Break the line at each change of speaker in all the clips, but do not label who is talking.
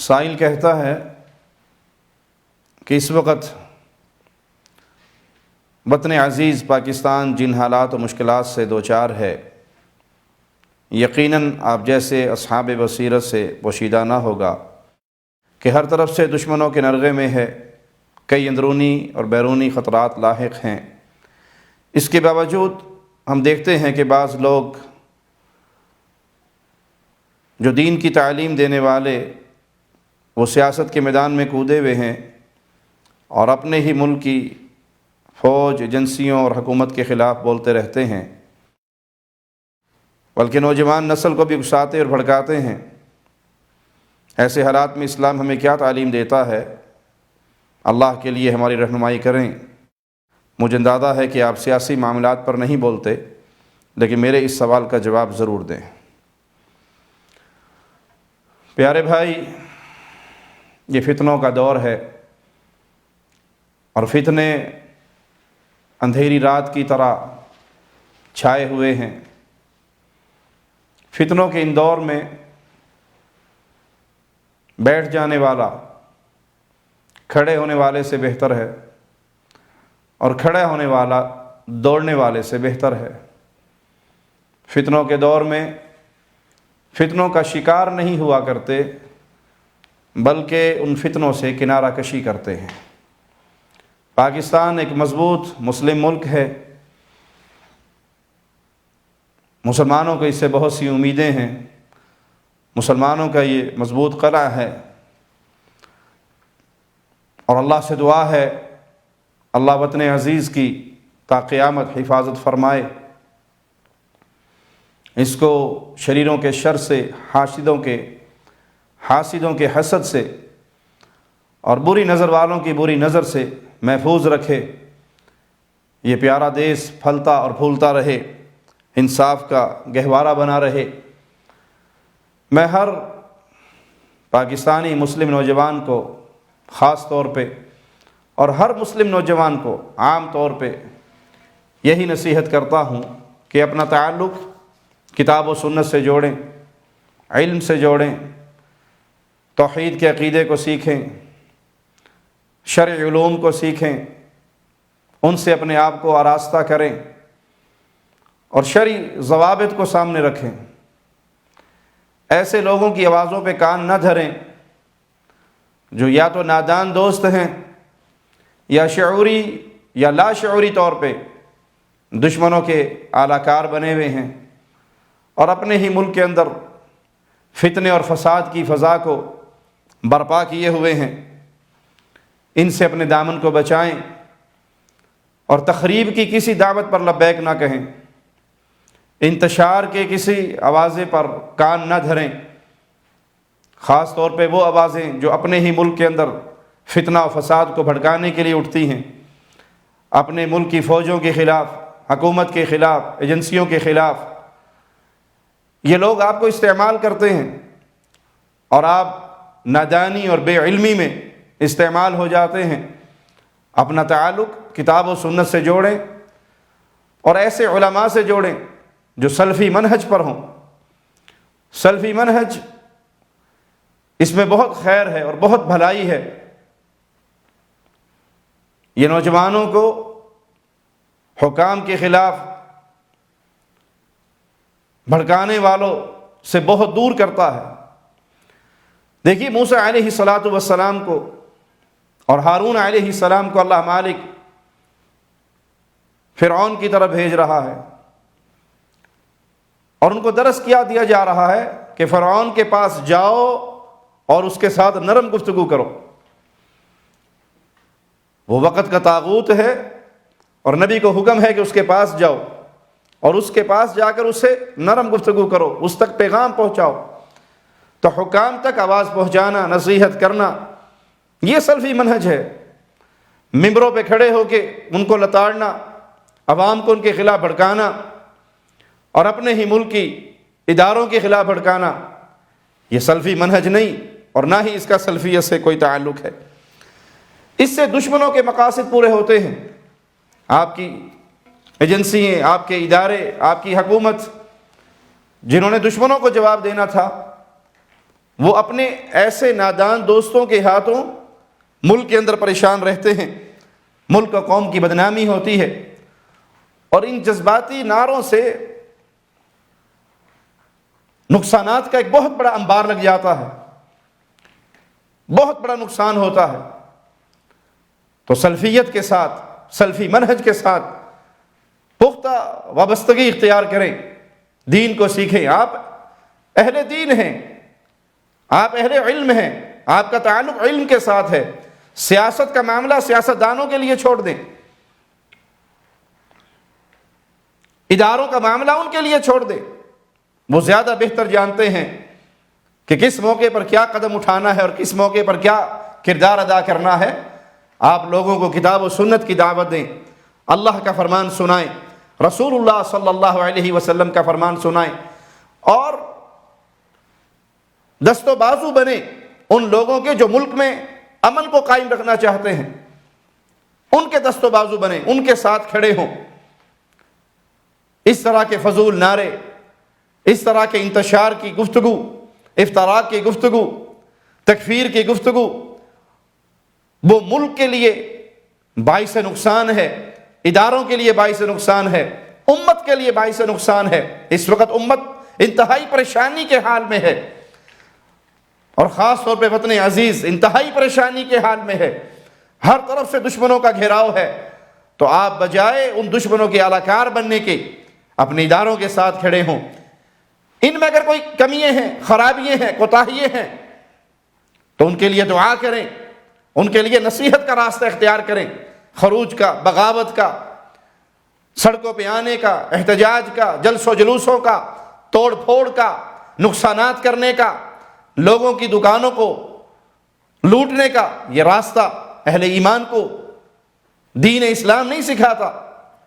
سائل کہتا ہے کہ اس وقت وطن عزیز پاکستان جن حالات و مشکلات سے دوچار ہے، یقیناً آپ جیسے اصحاب بصیرت سے پوشیدہ نہ ہوگا کہ ہر طرف سے دشمنوں کے نرغے میں ہے، کئی اندرونی اور بیرونی خطرات لاحق ہیں۔ اس کے باوجود ہم دیکھتے ہیں کہ بعض لوگ جو دین کی تعلیم دینے والے وہ سیاست کے میدان میں کودے ہوئے ہیں اور اپنے ہی ملک کی فوج، ایجنسیوں اور حکومت کے خلاف بولتے رہتے ہیں، بلکہ نوجوان نسل کو بھی اکساتے اور بھڑکاتے ہیں۔ ایسے حالات میں اسلام ہمیں کیا تعلیم دیتا ہے؟ اللہ کے لیے ہماری رہنمائی کریں۔ مجھے اندازہ ہے کہ آپ سیاسی معاملات پر نہیں بولتے، لیکن میرے اس سوال کا جواب ضرور دیں۔ پیارے بھائی، یہ فتنوں کا دور ہے اور فتنے اندھیری رات کی طرح چھائے ہوئے ہیں۔ فتنوں کے ان دور میں بیٹھ جانے والا کھڑے ہونے والے سے بہتر ہے اور کھڑا ہونے والا دوڑنے والے سے بہتر ہے۔ فتنوں کے دور میں فتنوں کا شکار نہیں ہوا کرتے، بلکہ ان فتنوں سے کنارہ کشی کرتے ہیں۔ پاکستان ایک مضبوط مسلم ملک ہے، مسلمانوں کو اس سے بہت سی امیدیں ہیں، مسلمانوں کا یہ مضبوط قلعہ ہے، اور اللہ سے دعا ہے اللہ وطن عزیز کی تا قیامت حفاظت فرمائے، اس کو شریروں کے شر سے، حاسدوں کے حسد سے اور بری نظر والوں کی بری نظر سے محفوظ رکھے۔ یہ پیارا دیس پھلتا اور پھولتا رہے، انصاف کا گہوارہ بنا رہے۔ میں ہر پاکستانی مسلم نوجوان کو خاص طور پہ اور ہر مسلم نوجوان کو عام طور پہ یہی نصیحت کرتا ہوں کہ اپنا تعلق کتاب و سنت سے جوڑیں، علم سے جوڑیں، توحید کے عقیدے کو سیکھیں، شرعی علوم کو سیکھیں، ان سے اپنے آپ کو آراستہ کریں اور شرعی ضوابط کو سامنے رکھیں۔ ایسے لوگوں کی آوازوں پہ کان نہ دھریں جو یا تو نادان دوست ہیں یا شعوری یا لا شعوری طور پہ دشمنوں کے اعلی کار بنے ہوئے ہیں اور اپنے ہی ملک کے اندر فتنے اور فساد کی فضا کو برپا کیے ہوئے ہیں۔ ان سے اپنے دامن کو بچائیں اور تخریب کی کسی دعوت پر لبیک نہ کہیں، انتشار کے کسی آوازے پر کان نہ دھریں، خاص طور پہ وہ آوازیں جو اپنے ہی ملک کے اندر فتنہ و فساد کو بھڑکانے کے لیے اٹھتی ہیں، اپنے ملک کی فوجوں کے خلاف، حکومت کے خلاف، ایجنسیوں کے خلاف۔ یہ لوگ آپ کو استعمال کرتے ہیں اور آپ نادانی اور بے علمی میں استعمال ہو جاتے ہیں۔ اپنا تعلق کتاب و سنت سے جوڑیں اور ایسے علماء سے جوڑیں جو سلفی منہج پر ہوں۔ سلفی منہج، اس میں بہت خیر ہے اور بہت بھلائی ہے۔ یہ نوجوانوں کو حکام کے خلاف بھڑکانے والوں سے بہت دور کرتا ہے۔ دیکھیے موسیٰ علیہ السلام کو اور ہارون علیہ السلام کو اللہ مالک فرعون کی طرف بھیج رہا ہے اور ان کو درس کیا دیا جا رہا ہے کہ فرعون کے پاس جاؤ اور اس کے ساتھ نرم گفتگو کرو۔ وہ وقت کا طاغوت ہے اور نبی کو حکم ہے کہ اس کے پاس جاؤ اور اس کے پاس جا کر اس سے نرم گفتگو کرو، اس تک پیغام پہنچاؤ۔ تو حکام تک آواز پہنچانا، نصیحت کرنا، یہ سلفی منہج ہے۔ ممبروں پہ کھڑے ہو کے ان کو لتاڑنا، عوام کو ان کے خلاف بھڑکانا اور اپنے ہی ملک کی اداروں کے خلاف بھڑکانا، یہ سلفی منہج نہیں اور نہ ہی اس کا سلفیت سے کوئی تعلق ہے۔ اس سے دشمنوں کے مقاصد پورے ہوتے ہیں۔ آپ کی ایجنسییں، آپ کے ادارے، آپ کی حکومت، جنہوں نے دشمنوں کو جواب دینا تھا، وہ اپنے ایسے نادان دوستوں کے ہاتھوں ملک کے اندر پریشان رہتے ہیں، ملک و قوم کی بدنامی ہوتی ہے، اور ان جذباتی نعروں سے نقصانات کا ایک بہت بڑا انبار لگ جاتا ہے، بہت بڑا نقصان ہوتا ہے۔ تو سلفیت کے ساتھ، سلفی منہج کے ساتھ پختہ وابستگی اختیار کریں، دین کو سیکھیں۔ آپ اہل دین ہیں، آپ اہل علم ہیں، آپ کا تعلق علم کے ساتھ ہے۔ سیاست کا معاملہ سیاستدانوں کے لیے چھوڑ دیں، اداروں کا معاملہ ان کے لیے چھوڑ دیں، وہ زیادہ بہتر جانتے ہیں کہ کس موقع پر کیا قدم اٹھانا ہے اور کس موقع پر کیا کردار ادا کرنا ہے۔ آپ لوگوں کو کتاب و سنت کی دعوت دیں، اللہ کا فرمان سنائیں، رسول اللہ صلی اللہ علیہ وسلم کا فرمان سنائیں، اور دست و بازو بنے ان لوگوں کے جو ملک میں امن کو قائم رکھنا چاہتے ہیں، ان کے دست و بازو بنے، ان کے ساتھ کھڑے ہوں۔ اس طرح کے فضول نعرے، اس طرح کے انتشار کی گفتگو، افتراق کی گفتگو، تکفیر کی گفتگو، وہ ملک کے لیے باعث نقصان ہے، اداروں کے لیے باعث نقصان ہے، امت کے لیے باعث نقصان ہے۔ اس وقت امت انتہائی پریشانی کے حال میں ہے، اور خاص طور پہ وطن عزیز انتہائی پریشانی کے حال میں ہے، ہر طرف سے دشمنوں کا گھیراؤ ہے۔ تو آپ بجائے ان دشمنوں کے اعلی بننے کے اپنے اداروں کے ساتھ کھڑے ہوں۔ ان میں اگر کوئی کمیاں ہیں، خرابیاں ہیں، کوتاہیاں ہیں، تو ان کے لیے دعا کریں، ان کے لیے نصیحت کا راستہ اختیار کریں، خروج کا، بغاوت کا، سڑکوں پہ آنے کا، احتجاج کا، جلسوں جلوسوں کا، توڑ پھوڑ کا، نقصانات کرنے کا، لوگوں کی دکانوں کو لوٹنے کا۔ یہ راستہ اہل ایمان کو دین اسلام نہیں سکھاتا۔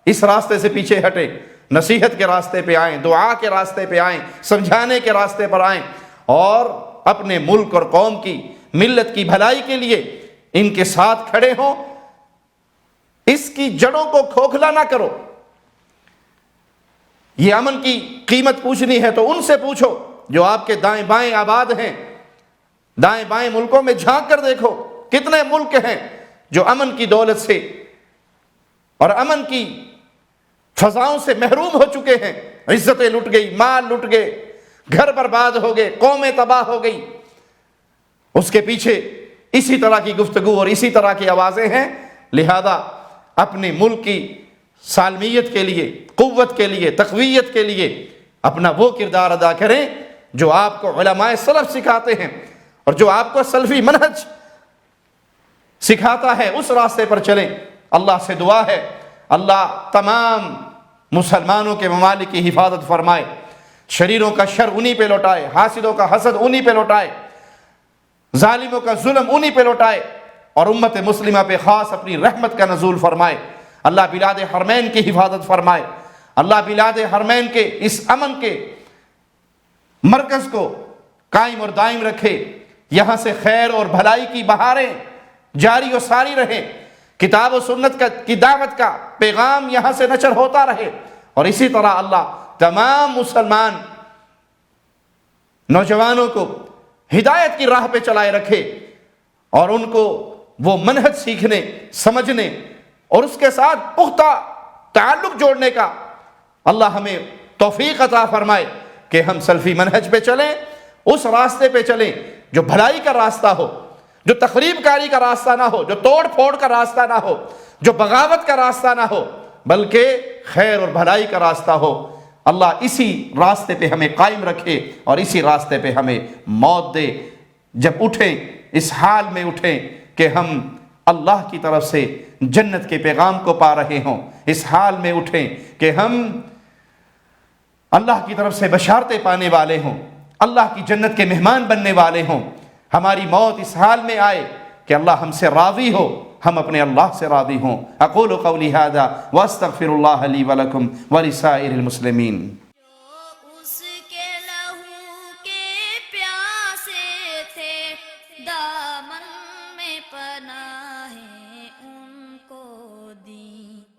اس راستے سے پیچھے ہٹے، نصیحت کے راستے پہ آئیں، دعا کے راستے پہ آئیں، سمجھانے کے راستے پر آئیں، اور اپنے ملک اور قوم کی، ملت کی بھلائی کے لیے ان کے ساتھ کھڑے ہوں۔ اس کی جڑوں کو کھوکھلا نہ کرو۔ یہ امن کی قیمت پوچھنی ہے تو ان سے پوچھو جو آپ کے دائیں بائیں آباد ہیں۔ دائیں بائیں ملکوں میں جھانک کر دیکھو، کتنے ملک ہیں جو امن کی دولت سے اور امن کی فضاؤں سے محروم ہو چکے ہیں۔ عزتیں لٹ گئی، مال لٹ گئے، گھر برباد ہو گئے، قومیں تباہ ہو گئی۔ اس کے پیچھے اسی طرح کی گفتگو اور اسی طرح کی آوازیں ہیں۔ لہذا اپنے ملک کی سالمیت کے لیے، قوت کے لیے، تقویت کے لیے اپنا وہ کردار ادا کریں جو آپ کو علماء سلف سکھاتے ہیں، اور جو آپ کو سلفی منہج سکھاتا ہے، اس راستے پر چلیں۔ اللہ سے دعا ہے اللہ تمام مسلمانوں کے ممالک کی حفاظت فرمائے، شریروں کا شر انہی پہ لوٹائے، حاسدوں کا حسد انہی پہ لوٹائے، ظالموں کا ظلم انہی پہ لوٹائے، اور امت مسلمہ پہ خاص اپنی رحمت کا نزول فرمائے۔ اللہ بلاد حرمین کی حفاظت فرمائے، اللہ بلاد حرمین کے اس امن کے مرکز کو قائم اور دائم رکھے، یہاں سے خیر اور بھلائی کی بہاریں جاری و ساری رہیں، کتاب و سنت کی دعوت کا پیغام یہاں سے نشر ہوتا رہے، اور اسی طرح اللہ تمام مسلمان نوجوانوں کو ہدایت کی راہ پہ چلائے رکھے، اور ان کو وہ منہج سیکھنے، سمجھنے اور اس کے ساتھ پختہ تعلق جوڑنے کا اللہ ہمیں توفیق عطا فرمائے کہ ہم سلفی منہج پہ چلیں، اس راستے پہ چلیں جو بھلائی کا راستہ ہو، جو تخریب کاری کا راستہ نہ ہو، جو توڑ پھوڑ کا راستہ نہ ہو، جو بغاوت کا راستہ نہ ہو، بلکہ خیر اور بھلائی کا راستہ ہو۔ اللہ اسی راستے پہ ہمیں قائم رکھے اور اسی راستے پہ ہمیں موت دے۔ جب اٹھیں اس حال میں اٹھیں کہ ہم اللہ کی طرف سے جنت کے پیغام کو پا رہے ہوں، اس حال میں اٹھیں کہ ہم اللہ کی طرف سے بشارتیں پانے والے ہوں، اللہ کی جنت کے مہمان بننے والے ہوں۔ ہماری موت اس حال میں آئے کہ اللہ ہم سے راضی ہو، ہم اپنے اللہ سے راضی ہوں۔ اقول قولی ھذا واستغفر اللہ لی ولکم ولسائر المسلمین۔